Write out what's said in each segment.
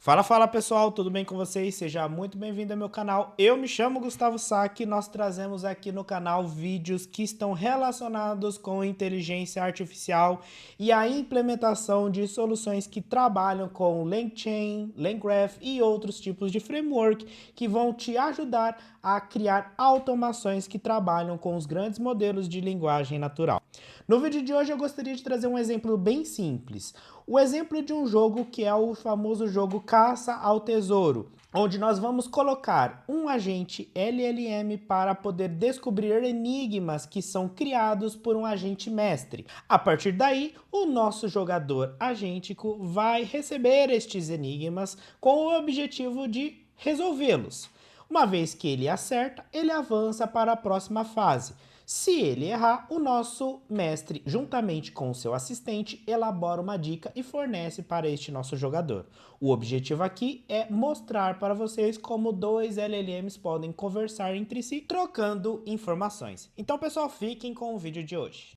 Fala pessoal, tudo bem com vocês? Seja muito bem-vindo ao meu canal. Eu me chamo Gustavo Sack e nós trazemos aqui no canal vídeos que estão relacionados com inteligência artificial e a implementação de soluções que trabalham com LangChain, LangGraph e outros tipos de framework que vão te ajudar a criar automações que trabalham com os grandes modelos de linguagem natural. No vídeo de hoje eu gostaria de trazer um exemplo bem simples. O exemplo de um jogo que é o famoso jogo Caça ao Tesouro, onde nós vamos colocar um agente LLM para poder descobrir enigmas que são criados por um agente mestre. A partir daí, o nosso jogador agêntico vai receber estes enigmas com o objetivo de resolvê-los. Uma vez que ele acerta, ele avança para a próxima fase. Se ele errar, o nosso mestre, juntamente com o seu assistente, elabora uma dica e fornece para este nosso jogador. O objetivo aqui é mostrar para vocês como dois LLMs podem conversar entre si, trocando informações. Então, pessoal, fiquem com o vídeo de hoje.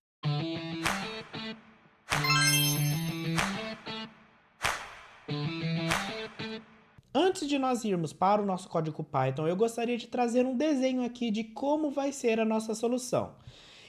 Antes de nós irmos para o nosso código Python, eu gostaria de trazer um desenho aqui de como vai ser a nossa solução.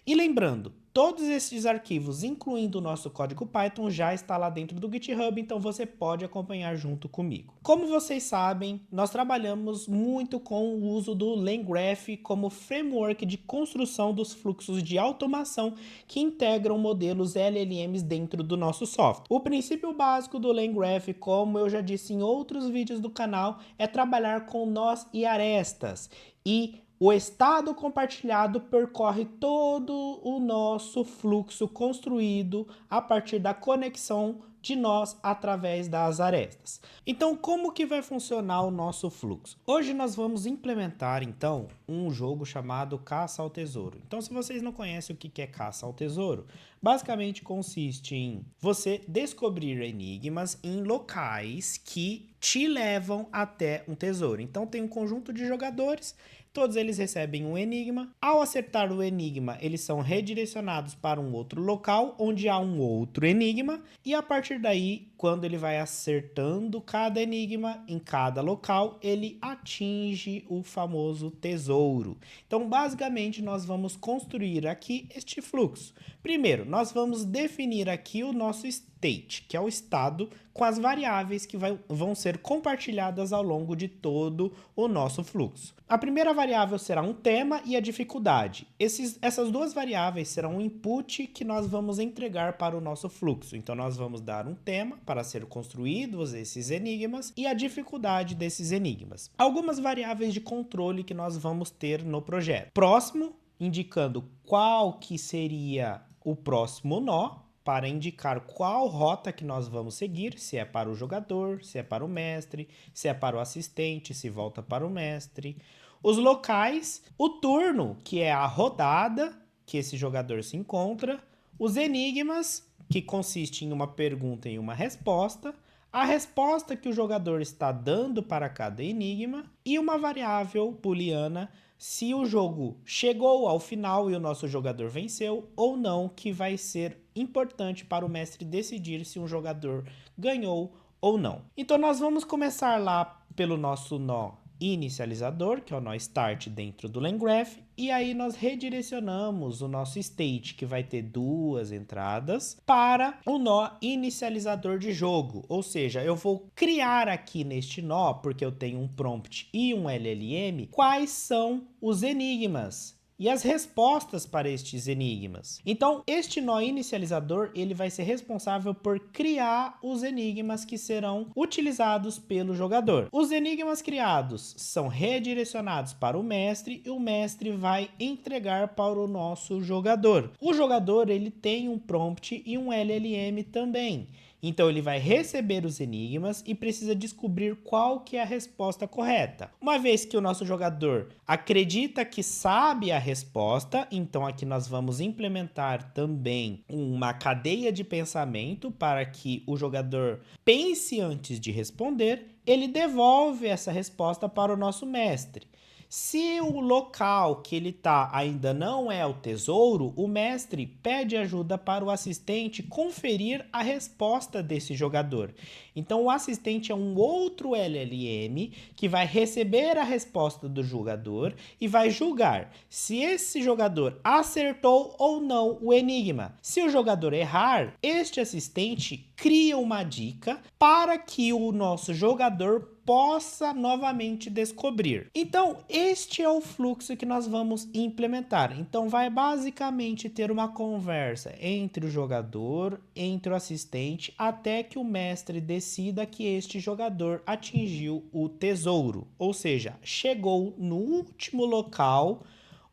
E lembrando, todos esses arquivos, incluindo o nosso código Python, já está lá dentro do GitHub, então você pode acompanhar junto comigo. Como vocês sabem, nós trabalhamos muito com o uso do LangGraph como framework de construção dos fluxos de automação que integram modelos LLMs dentro do nosso software. O princípio básico do LangGraph, como eu já disse em outros vídeos do canal, é trabalhar com nós e arestas. E o estado compartilhado percorre todo o nosso fluxo construído a partir da conexão de nós através das arestas. Então, como que vai funcionar o nosso fluxo? Hoje nós vamos implementar, então, um jogo chamado Caça ao Tesouro. Então, se vocês não conhecem o que é Caça ao Tesouro, basicamente consiste em você descobrir enigmas em locais que te levam até um tesouro. Então, tem um conjunto de jogadores. Todos eles recebem um enigma. Ao acertar o enigma, eles são redirecionados para um outro local, onde há um outro enigma. E a partir daí, quando ele vai acertando cada enigma em cada local, ele atinge o famoso tesouro. Então, basicamente, nós vamos construir aqui este fluxo. Primeiro, nós vamos definir aqui o nosso state, que é o estado, com as variáveis que vão ser compartilhadas ao longo de todo o nosso fluxo. A primeira variável será um tema e a dificuldade. Essas duas variáveis serão o input que nós vamos entregar para o nosso fluxo. Então, nós vamos dar um tema para ser construídos esses enigmas e a dificuldade desses enigmas. Algumas variáveis de controle que nós vamos ter no projeto. Próximo, indicando qual que seria o próximo nó, para indicar qual rota que nós vamos seguir, se é para o jogador, se é para o mestre, se é para o assistente, se volta para o mestre. Os locais, o turno, que é a rodada que esse jogador se encontra, os enigmas, que consiste em uma pergunta e uma resposta, a resposta que o jogador está dando para cada enigma e uma variável booleana se o jogo chegou ao final e o nosso jogador venceu ou não, que vai ser importante para o mestre decidir se um jogador ganhou ou não. Então nós vamos começar lá pelo nosso nó inicializador, que é o nó start dentro do LangGraph, e aí nós redirecionamos o nosso state, que vai ter duas entradas, para o nó inicializador de jogo. Ou seja, eu vou criar aqui neste nó, porque eu tenho um prompt e um LLM, quais são os enigmas e as respostas para estes enigmas. Então, este nó inicializador, ele vai ser responsável por criar os enigmas que serão utilizados pelo jogador. Os enigmas criados são redirecionados para o mestre e o mestre vai entregar para o nosso jogador. O jogador, ele tem um prompt e um LLM também. Então ele vai receber os enigmas e precisa descobrir qual que é a resposta correta. Uma vez que o nosso jogador acredita que sabe a resposta, então aqui nós vamos implementar também uma cadeia de pensamento para que o jogador pense antes de responder. Ele devolve essa resposta para o nosso mestre. Se o local que ele está ainda não é o tesouro, o mestre pede ajuda para o assistente conferir a resposta desse jogador. Então, o assistente é um outro LLM que vai receber a resposta do jogador e vai julgar se esse jogador acertou ou não o enigma. Se o jogador errar, este assistente cria uma dica para que o nosso jogador possa novamente descobrir. Então, este é o fluxo que nós vamos implementar. Então, vai basicamente ter uma conversa entre o jogador, entre o assistente, até que o mestre decida que este jogador atingiu o tesouro, ou seja, chegou no último local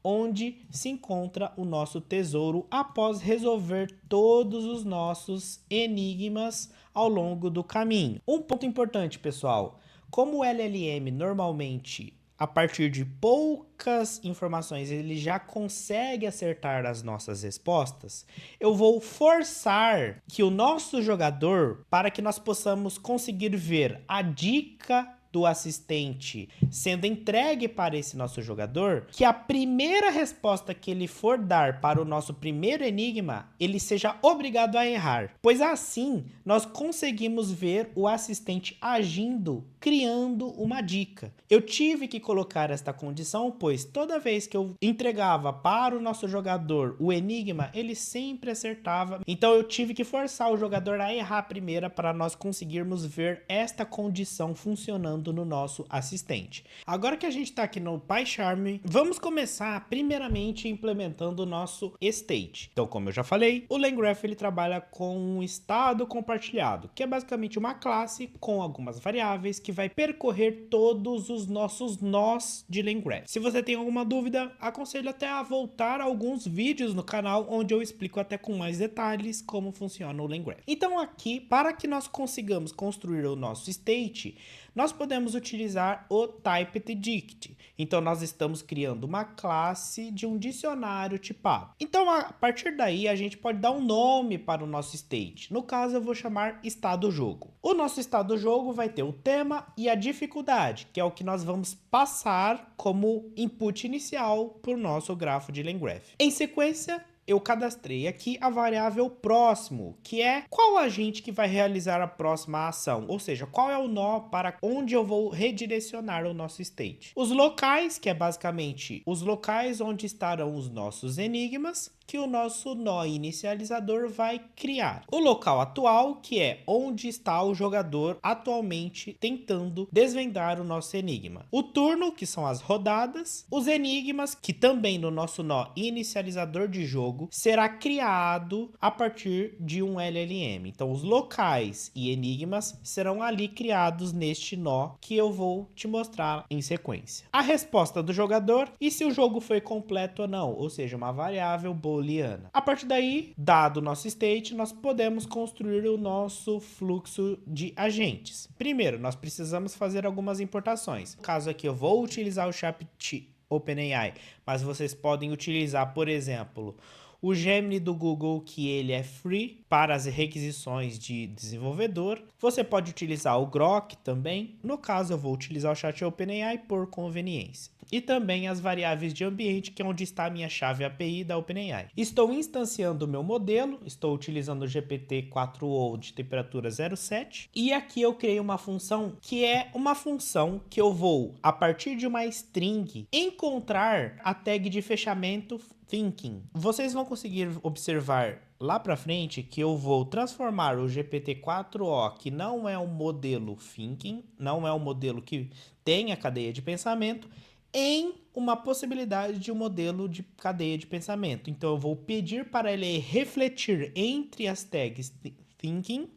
onde se encontra o nosso tesouro após resolver todos os nossos enigmas ao longo do caminho. Um ponto importante, pessoal, como o LLM normalmente, a partir de poucas informações, ele já consegue acertar as nossas respostas, eu vou forçar que o nosso jogador, para que nós possamos conseguir ver a dica do assistente sendo entregue para esse nosso jogador, que a primeira resposta que ele for dar para o nosso primeiro enigma, ele seja obrigado a errar. Pois assim, nós conseguimos ver o assistente agindo, criando uma dica. Eu tive que colocar esta condição, pois toda vez que eu entregava para o nosso jogador o enigma, ele sempre acertava. Então eu tive que forçar o jogador a errar a primeira para nós conseguirmos ver esta condição funcionando no nosso assistente. Agora que a gente está aqui no PyCharm, vamos começar primeiramente implementando o nosso state. Então, como eu já falei, o LangGraph ele trabalha com um estado compartilhado, que é basicamente uma classe com algumas variáveis que vai percorrer todos os nossos nós de LangGraph. Se você tem alguma dúvida, aconselho até a voltar a alguns vídeos no canal onde eu explico até com mais detalhes como funciona o LangGraph. Então aqui, para que nós consigamos construir o nosso state, nós podemos utilizar o typedDict. Então, nós estamos criando uma classe de um dicionário tipado. Então, a partir daí, a gente pode dar um nome para o nosso state. No caso, eu vou chamar estado jogo. O nosso estado jogo vai ter o tema e a dificuldade, que é o que nós vamos passar como input inicial para o nosso grafo de LangGraph. Em sequência, eu cadastrei aqui a variável próximo, que é qual agente que vai realizar a próxima ação, ou seja, qual é o nó para onde eu vou redirecionar o nosso state. Os locais, que é basicamente os locais onde estarão os nossos enigmas, que o nosso nó inicializador vai criar. O local atual, que é onde está o jogador atualmente tentando desvendar o nosso enigma. O turno, que são as rodadas. Os enigmas, que também no nosso nó inicializador de jogo será criado a partir de um LLM. Então, os locais e enigmas serão ali criados neste nó que eu vou te mostrar em sequência. A resposta do jogador e se o jogo foi completo ou não, ou seja, uma variável booleana. A partir daí, dado o nosso state, nós podemos construir o nosso fluxo de agentes. Primeiro, nós precisamos fazer algumas importações. No caso aqui, eu vou utilizar o chat OpenAI, mas vocês podem utilizar, por exemplo, o Gemini do Google, que ele é free para as requisições de desenvolvedor. Você pode utilizar o Grok também. No caso, eu vou utilizar o chat OpenAI por conveniência. E também as variáveis de ambiente, que é onde está a minha chave API da OpenAI. Estou instanciando o meu modelo, estou utilizando o GPT-4o de temperatura 0,7. E aqui eu criei uma função que é uma função que eu vou, a partir de uma string, encontrar a tag de fechamento thinking. Vocês vão conseguir observar lá para frente que eu vou transformar o GPT-4o, que não é um modelo thinking, não é um modelo que tem a cadeia de pensamento, em uma possibilidade de um modelo de cadeia de pensamento. Então, eu vou pedir para ele refletir entre as tags thinking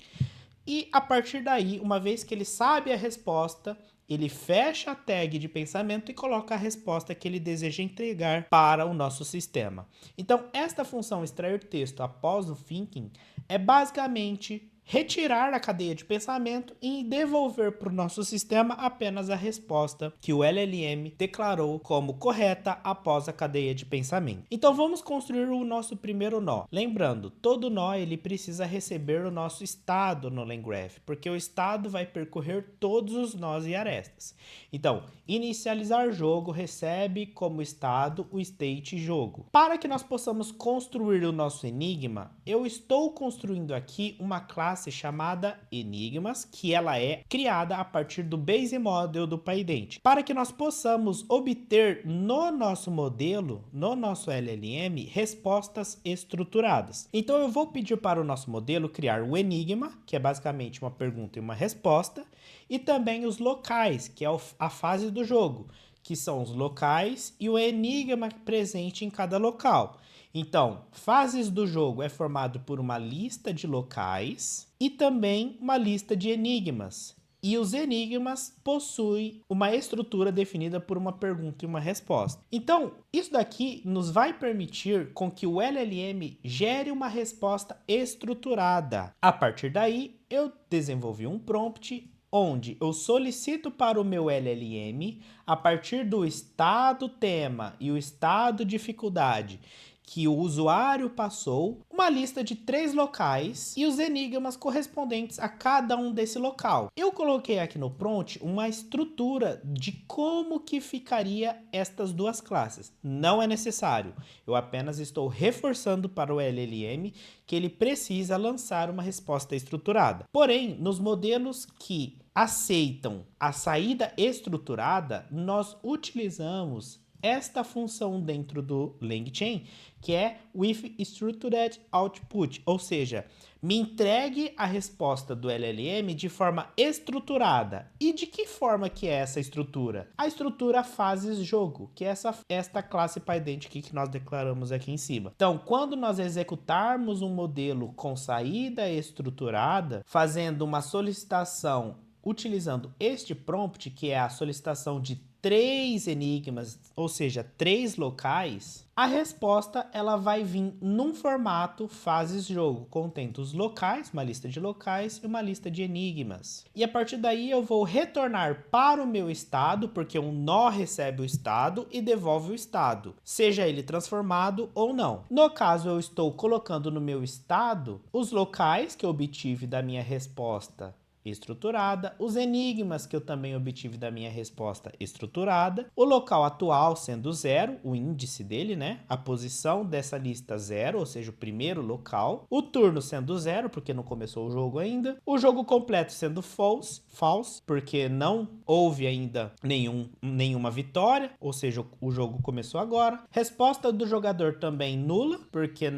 e, a partir daí, uma vez que ele sabe a resposta, ele fecha a tag de pensamento e coloca a resposta que ele deseja entregar para o nosso sistema. Então, esta função extrair texto após o thinking é basicamente retirar a cadeia de pensamento e devolver para o nosso sistema apenas a resposta que o LLM declarou como correta após a cadeia de pensamento. Então vamos construir o nosso primeiro nó. Lembrando, todo nó ele precisa receber o nosso estado no LangGraph, porque o estado vai percorrer todos os nós e arestas. Então, inicializar jogo recebe como estado o state jogo. Para que nós possamos construir o nosso enigma, eu estou construindo aqui uma classe chamada enigmas, que ela é criada a partir do base model do PyDent. Para que nós possamos obter no nosso modelo, no nosso LLM, respostas estruturadas. Então eu vou pedir para o nosso modelo criar o enigma, que é basicamente uma pergunta e uma resposta, e também os locais, que é a fase do jogo, que são os locais e o enigma presente em cada local. Então, fases do jogo é formado por uma lista de locais e também uma lista de enigmas. E os enigmas possuem uma estrutura definida por uma pergunta e uma resposta. Então, isso daqui nos vai permitir com que o LLM gere uma resposta estruturada. A partir daí, eu desenvolvi um prompt onde eu solicito para o meu LLM, a partir do estado tema e o estado dificuldade que o usuário passou, uma lista de 3 locais e os enigmas correspondentes a cada um desse local. Eu coloquei aqui no prompt uma estrutura de como que ficaria estas duas classes. Não é necessário, eu apenas estou reforçando para o LLM que ele precisa lançar uma resposta estruturada. Porém, nos modelos que aceitam a saída estruturada, nós utilizamos esta função dentro do LangChain, que é with structured output, ou seja, me entregue a resposta do LLM de forma estruturada. E de que forma que é essa estrutura? A estrutura fases jogo, que é esta classe PyDent aqui que nós declaramos aqui em cima. Então, quando nós executarmos um modelo com saída estruturada, fazendo uma solicitação utilizando este prompt, que é a solicitação de 3 enigmas, ou seja, 3 locais, a resposta ela vai vir num formato fases jogo, contendo os locais, uma lista de locais e uma lista de enigmas. E a partir daí eu vou retornar para o meu estado, porque um nó recebe o estado e devolve o estado, seja ele transformado ou não. No caso, eu estou colocando no meu estado os locais que eu obtive da minha resposta estruturada, os enigmas que eu também obtive da minha resposta estruturada, o local atual sendo 0, o índice dele, né? A posição dessa lista 0, ou seja, o primeiro local, o turno sendo 0, porque não começou o jogo ainda, o jogo completo sendo false, porque não houve ainda nenhuma vitória, ou seja, o jogo começou agora, resposta do jogador também nula, porque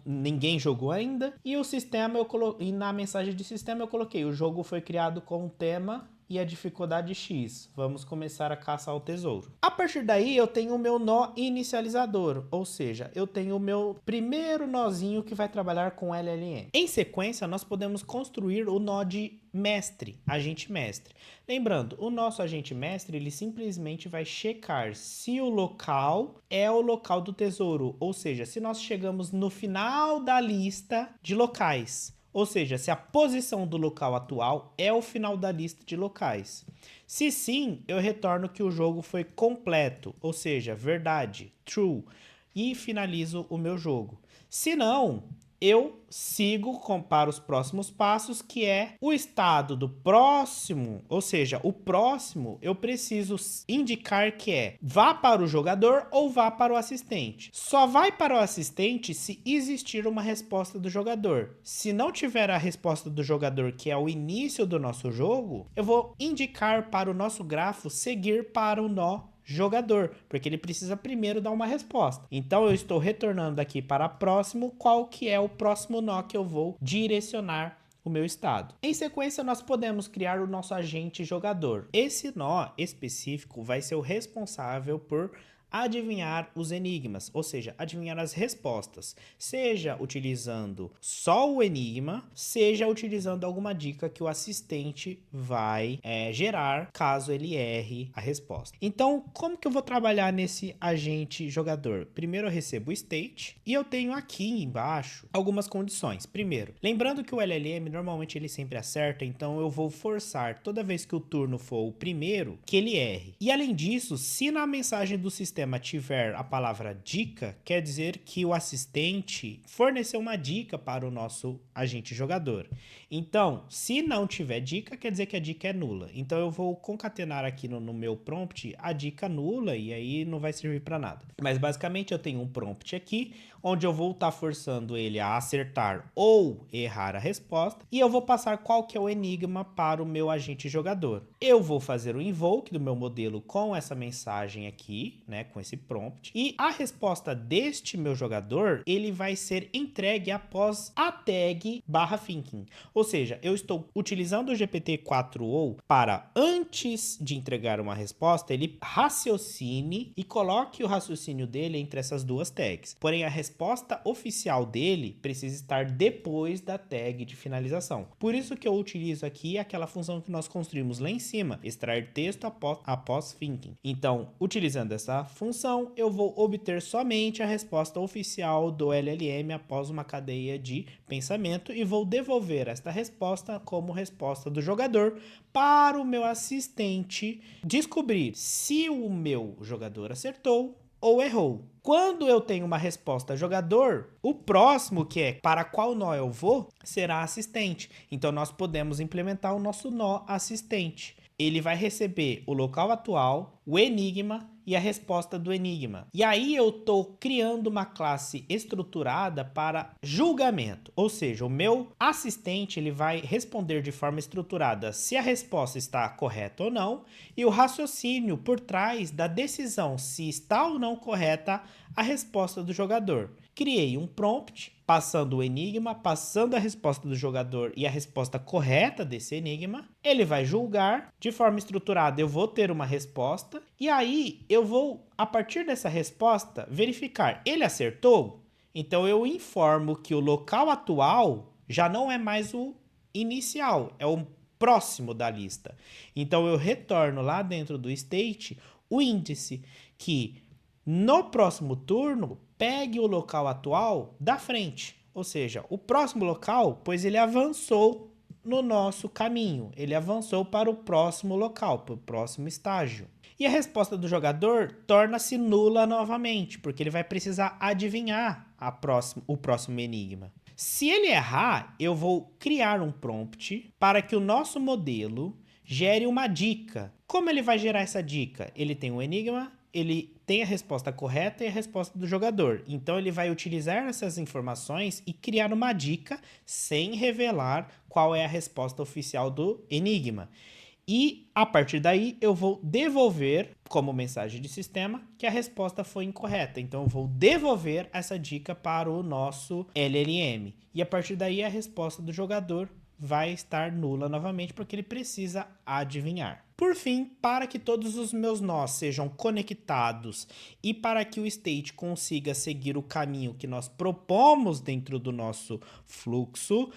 ninguém jogou ainda, e o sistema e na mensagem de sistema eu coloquei o jogo foi criado com um tema e a dificuldade X. Vamos começar a caça ao tesouro. A partir daí eu tenho o meu nó inicializador, ou seja, eu tenho o meu primeiro nozinho que vai trabalhar com LLM. Em sequência, nós podemos construir o nó de mestre, agente mestre. Lembrando, o nosso agente mestre, ele simplesmente vai checar se o local é o local do tesouro, ou seja, se nós chegamos no final da lista de locais. Ou seja, se a posição do local atual é o final da lista de locais. Se sim, eu retorno que o jogo foi completo, ou seja, verdade, true, e finalizo o meu jogo. Se não, eu sigo para os próximos passos, que é o estado do próximo, ou seja, o próximo eu preciso indicar que é vá para o jogador ou vá para o assistente. Só vai para o assistente se existir uma resposta do jogador. Se não tiver a resposta do jogador, que é o início do nosso jogo, eu vou indicar para o nosso grafo seguir para o nó jogador, porque ele precisa primeiro dar uma resposta. Então eu estou retornando aqui para próximo, qual que é o próximo nó que eu vou direcionar o meu estado. Em sequência, nós podemos criar o nosso agente jogador. Esse nó específico vai ser o responsável por adivinhar os enigmas, ou seja, adivinhar as respostas, seja utilizando só o enigma, seja utilizando alguma dica que o assistente vai gerar caso ele erre a resposta. Então, como que eu vou trabalhar nesse agente jogador? Primeiro eu recebo o state e eu tenho aqui embaixo algumas condições. Primeiro, lembrando que o LLM normalmente ele sempre acerta, então eu vou forçar toda vez que o turno for o primeiro que ele erre. E além disso, se na mensagem do sistema tiver a palavra dica, quer dizer que o assistente forneceu uma dica para o nosso agente jogador. Então, se não tiver dica, quer dizer que a dica é nula. Então eu vou concatenar aqui no meu prompt a dica nula e aí não vai servir para nada. Mas basicamente eu tenho um prompt aqui onde eu vou estar forçando ele a acertar ou errar a resposta e eu vou passar qual que é o enigma para o meu agente jogador. Eu vou fazer o invoke do meu modelo com essa mensagem aqui, né, com esse prompt, e a resposta deste meu jogador, ele vai ser entregue após a tag /thinking. Ou seja, eu estou utilizando o GPT-4o para, antes de entregar uma resposta, ele raciocine e coloque o raciocínio dele entre essas duas tags. Porém, a resposta oficial dele precisa estar depois da tag de finalização. Por isso que eu utilizo aqui aquela função que nós construímos lá em cima, extrair texto após thinking. Então, utilizando essa função, eu vou obter somente a resposta oficial do LLM após uma cadeia de pensamento e vou devolver esta resposta como resposta do jogador para o meu assistente descobrir se o meu jogador acertou ou errou. Quando eu tenho uma resposta jogador, o próximo, que é para qual nó eu vou, será assistente. Então nós podemos implementar o nosso nó assistente. Ele vai receber o local atual, o enigma e a resposta do enigma. E aí eu estou criando uma classe estruturada para julgamento. Ou seja, o meu assistente ele vai responder de forma estruturada se a resposta está correta ou não e o raciocínio por trás da decisão se está ou não correta a resposta do jogador. Criei um prompt passando o enigma, passando a resposta do jogador e a resposta correta desse enigma. Ele vai julgar de forma estruturada. Eu vou ter uma resposta e aí eu vou, a partir dessa resposta, verificar. Ele acertou? Então eu informo que o local atual já não é mais o inicial, é o próximo da lista. Então eu retorno lá dentro do state o índice que no próximo turno pegue o local atual da frente, ou seja, o próximo local, pois ele avançou no nosso caminho, ele avançou para o próximo local, para o próximo estágio. E a resposta do jogador torna-se nula novamente, porque ele vai precisar adivinhar o próximo enigma. Se ele errar, eu vou criar um prompt para que o nosso modelo gere uma dica. Como ele vai gerar essa dica? Ele tem um enigma, ele tem a resposta correta e a resposta do jogador. Então ele vai utilizar essas informações e criar uma dica sem revelar qual é a resposta oficial do enigma. E a partir daí eu vou devolver como mensagem de sistema que a resposta foi incorreta. Então eu vou devolver essa dica para o nosso LLM. E a partir daí a resposta do jogador vai estar nula novamente porque ele precisa adivinhar. Por fim, para que todos os meus nós sejam conectados e para que o state consiga seguir o caminho que nós propomos dentro do nosso fluxo,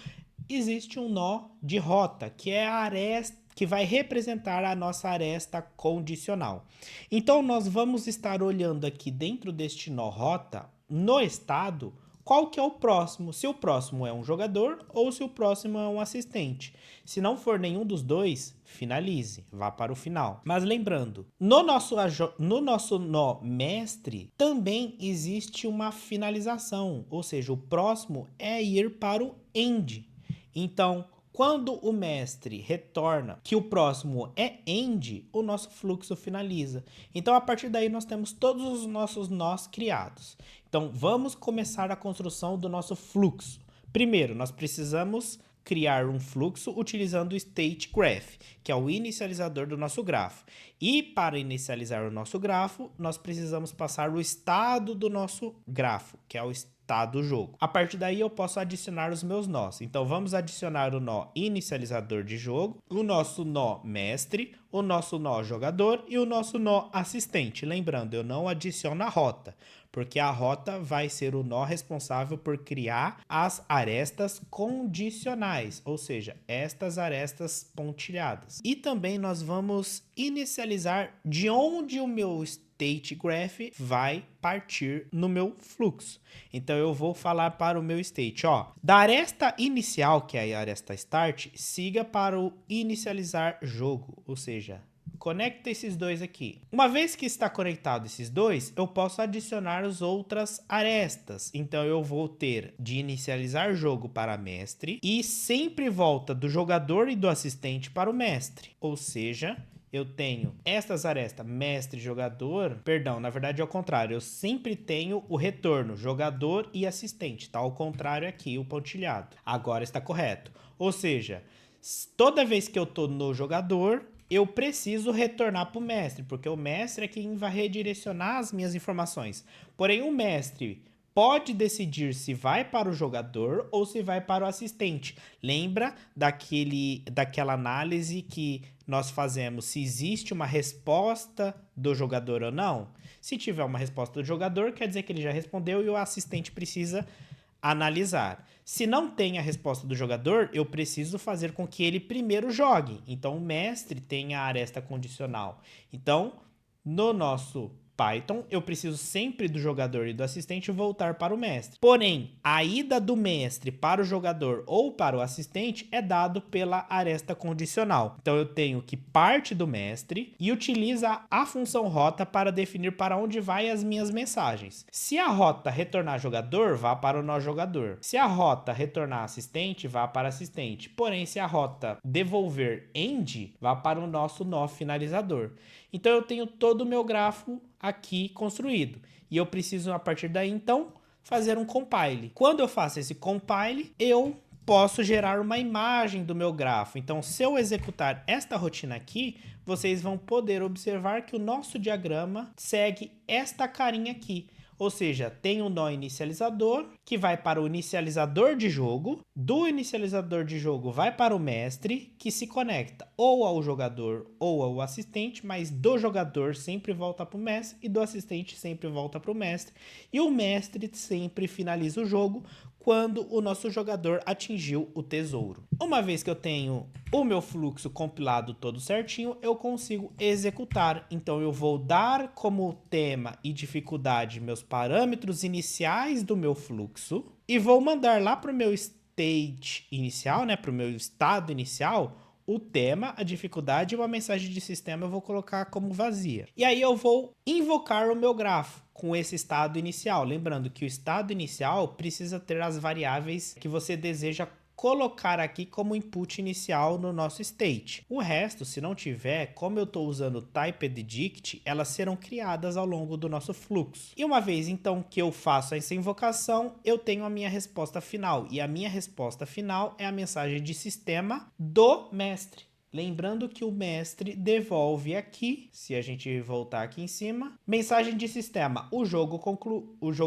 existe um nó de rota, que é a aresta que vai representar a nossa aresta condicional. Então nós vamos estar olhando aqui dentro deste nó rota, no estado, qual que é o próximo, se o próximo é um jogador ou se o próximo é um assistente. Se não for nenhum dos dois, finalize, vá para o final. Mas lembrando, no nosso nó mestre também existe uma finalização, ou seja, o próximo é ir para o end. Então, quando o mestre retorna que o próximo é end, o nosso fluxo finaliza. Então, a partir daí, nós temos todos os nossos nós criados. Então, vamos começar a construção do nosso fluxo. Primeiro, nós precisamos criar um fluxo utilizando o state graph, que é o inicializador do nosso grafo. E para inicializar o nosso grafo, nós precisamos passar o estado do nosso grafo, que é o está do jogo. A partir daí eu posso adicionar os meus nós. Então vamos adicionar o nó inicializador de jogo, o nosso nó mestre, o nosso nó jogador e o nosso nó assistente. Lembrando, eu não adiciono a rota, porque a rota vai ser o nó responsável por criar as arestas condicionais, ou seja, estas arestas pontilhadas. E também nós vamos inicializar de onde o meu state graph vai partir no meu fluxo. Então eu vou falar para o meu state, ó, da aresta inicial, que é a aresta start, siga para o inicializar jogo, ou seja, conecta esses dois aqui. Uma vez que está conectado esses dois, eu posso adicionar as outras arestas. Então eu vou ter de inicializar jogo para mestre e sempre volta do jogador e do assistente para o mestre. Ou seja, eu tenho estas arestas mestre jogador, perdão, na verdade é o contrário, eu sempre tenho o retorno jogador e assistente, tá ao contrário aqui o pontilhado. Agora está correto. Ou seja, toda vez que eu tô no jogador, eu preciso retornar para o mestre, porque o mestre é quem vai redirecionar as minhas informações. Porém, o mestre pode decidir se vai para o jogador ou se vai para o assistente. Lembra daquela análise que nós fazemos se existe uma resposta do jogador ou não? Se tiver uma resposta do jogador, quer dizer que ele já respondeu e o assistente precisa analisar. Se não tem a resposta do jogador, eu preciso fazer com que ele primeiro jogue. Então, o mestre tem a aresta condicional. Então, no nosso Python, eu preciso sempre do jogador e do assistente voltar para o mestre. Porém, a ida do mestre para o jogador ou para o assistente é dado pela aresta condicional. Então, eu tenho que parte do mestre e utiliza a função rota para definir para onde vai as minhas mensagens. Se a rota retornar jogador, vá para o nó jogador. Se a rota retornar assistente, vá para assistente. Porém, se a rota devolver end, vá para o nosso nó finalizador. Então, eu tenho todo o meu grafo aqui construído. E eu preciso, a partir daí, então, fazer um compile. Quando eu faço esse compile, eu posso gerar uma imagem do meu grafo. Então, se eu executar esta rotina aqui, vocês vão poder observar que o nosso diagrama segue esta carinha aqui. Ou seja, tem um nó inicializador que vai para o inicializador de jogo, do inicializador de jogo vai para o mestre, que se conecta ou ao jogador ou ao assistente, mas do jogador sempre volta para o mestre e do assistente sempre volta para o mestre. E o mestre sempre finaliza o jogo quando o nosso jogador atingiu o tesouro. Uma vez que eu tenho o meu fluxo compilado todo certinho, eu consigo executar. Então eu vou dar como tema e dificuldade meus parâmetros iniciais do meu fluxo e vou mandar lá para o meu state inicial, né, para o meu estado inicial, o tema, a dificuldade e uma mensagem de sistema eu vou colocar como vazia. E aí eu vou invocar o meu grafo com esse estado inicial. Lembrando que o estado inicial precisa ter as variáveis que você deseja colocar aqui como input inicial no nosso state. O resto, se não tiver, como eu estou usando typedDict, elas serão criadas ao longo do nosso fluxo. E uma vez então que eu faço essa invocação, eu tenho a minha resposta final. E a minha resposta final é a mensagem de sistema do mestre. Lembrando que o mestre devolve aqui, se a gente voltar aqui em cima, mensagem de sistema, o jogo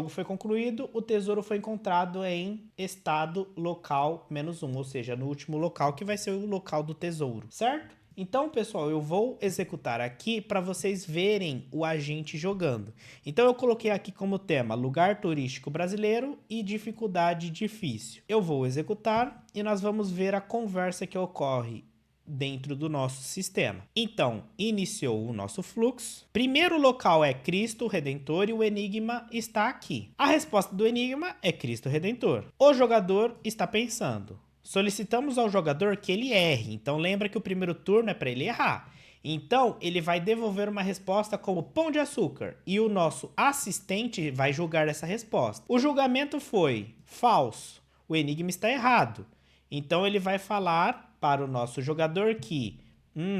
foi concluído, o tesouro foi encontrado em estado local -1, ou seja, no último local que vai ser o local do tesouro, certo? Então, pessoal, eu vou executar aqui para vocês verem o agente jogando. Então, eu coloquei aqui como tema lugar turístico brasileiro e dificuldade difícil. Eu vou executar e nós vamos ver a conversa que ocorre dentro do nosso sistema. Então, iniciou o nosso fluxo. Primeiro local é Cristo Redentor e o enigma está aqui. A resposta do enigma é Cristo Redentor. O jogador está pensando. Solicitamos ao jogador que ele erre. Então, lembra que o primeiro turno é para ele errar. Então, ele vai devolver uma resposta como pão de açúcar e o nosso assistente vai julgar essa resposta. O julgamento foi falso. O enigma está errado. Então, ele vai falar para o nosso jogador que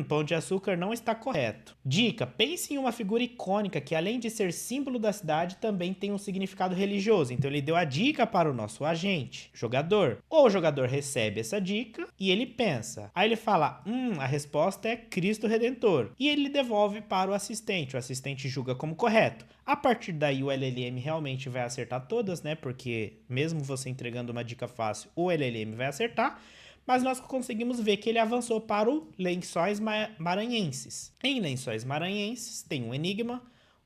Pão de açúcar não está correto. Dica: pense em uma figura icônica que, além de ser símbolo da cidade, também tem um significado religioso. Então ele deu a dica para o nosso agente, jogador. O jogador recebe essa dica e ele pensa. Aí ele fala, a resposta é Cristo Redentor. E ele devolve para o assistente julga como correto. A partir daí o LLM realmente vai acertar todas, né? Porque mesmo você entregando uma dica fácil, o LLM vai acertar. Mas nós conseguimos ver que ele avançou para o Lençóis Maranhenses. Em Lençóis Maranhenses tem um enigma,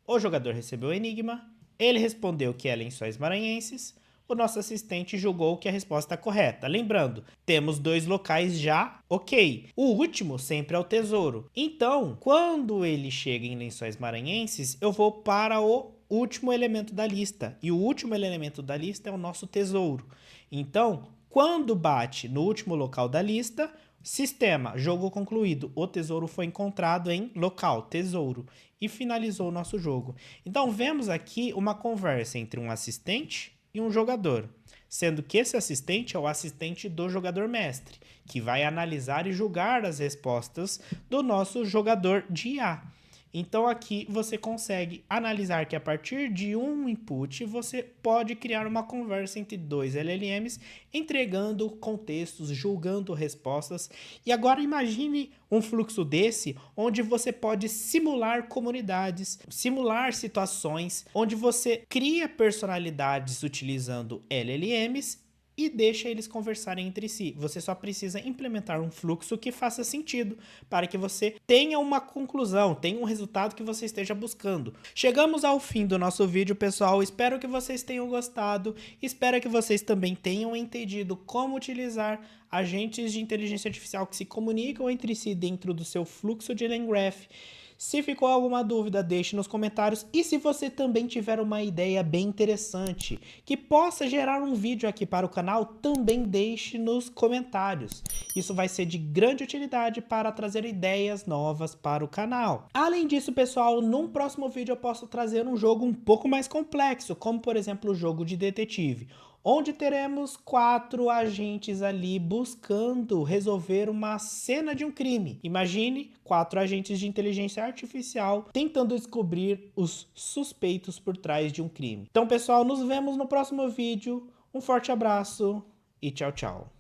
o jogador recebeu o enigma, ele respondeu que é Lençóis Maranhenses, o nosso assistente julgou que a resposta é correta. Lembrando, temos 2 locais já, ok. O último sempre é o tesouro. Então, quando ele chega em Lençóis Maranhenses, eu vou para o último elemento da lista. E o último elemento da lista é o nosso tesouro. Então, quando bate no último local da lista, sistema, jogo concluído, o tesouro foi encontrado em local, tesouro, e finalizou o nosso jogo. Então vemos aqui uma conversa entre um assistente e um jogador, sendo que esse assistente é o assistente do jogador mestre, que vai analisar e julgar as respostas do nosso jogador de IA. Então aqui você consegue analisar que a partir de um input você pode criar uma conversa entre 2 LLMs, entregando contextos, julgando respostas. E agora imagine um fluxo desse, onde você pode simular comunidades, simular situações, onde você cria personalidades utilizando LLMs e deixa eles conversarem entre si. Você só precisa implementar um fluxo que faça sentido para que você tenha uma conclusão, tenha um resultado que você esteja buscando. Chegamos ao fim do nosso vídeo, pessoal. Espero que vocês tenham gostado. Espero que vocês também tenham entendido como utilizar agentes de inteligência artificial que se comunicam entre si dentro do seu fluxo de LangGraph. Se ficou alguma dúvida, deixe nos comentários. E se você também tiver uma ideia bem interessante que possa gerar um vídeo aqui para o canal, também deixe nos comentários. Isso vai ser de grande utilidade para trazer ideias novas para o canal. Além disso, pessoal, num próximo vídeo eu posso trazer um jogo um pouco mais complexo, como por exemplo o jogo de detetive, onde teremos 4 agentes ali buscando resolver uma cena de um crime. Imagine 4 agentes de inteligência artificial tentando descobrir os suspeitos por trás de um crime. Então, pessoal, nos vemos no próximo vídeo. Um forte abraço e tchau, tchau.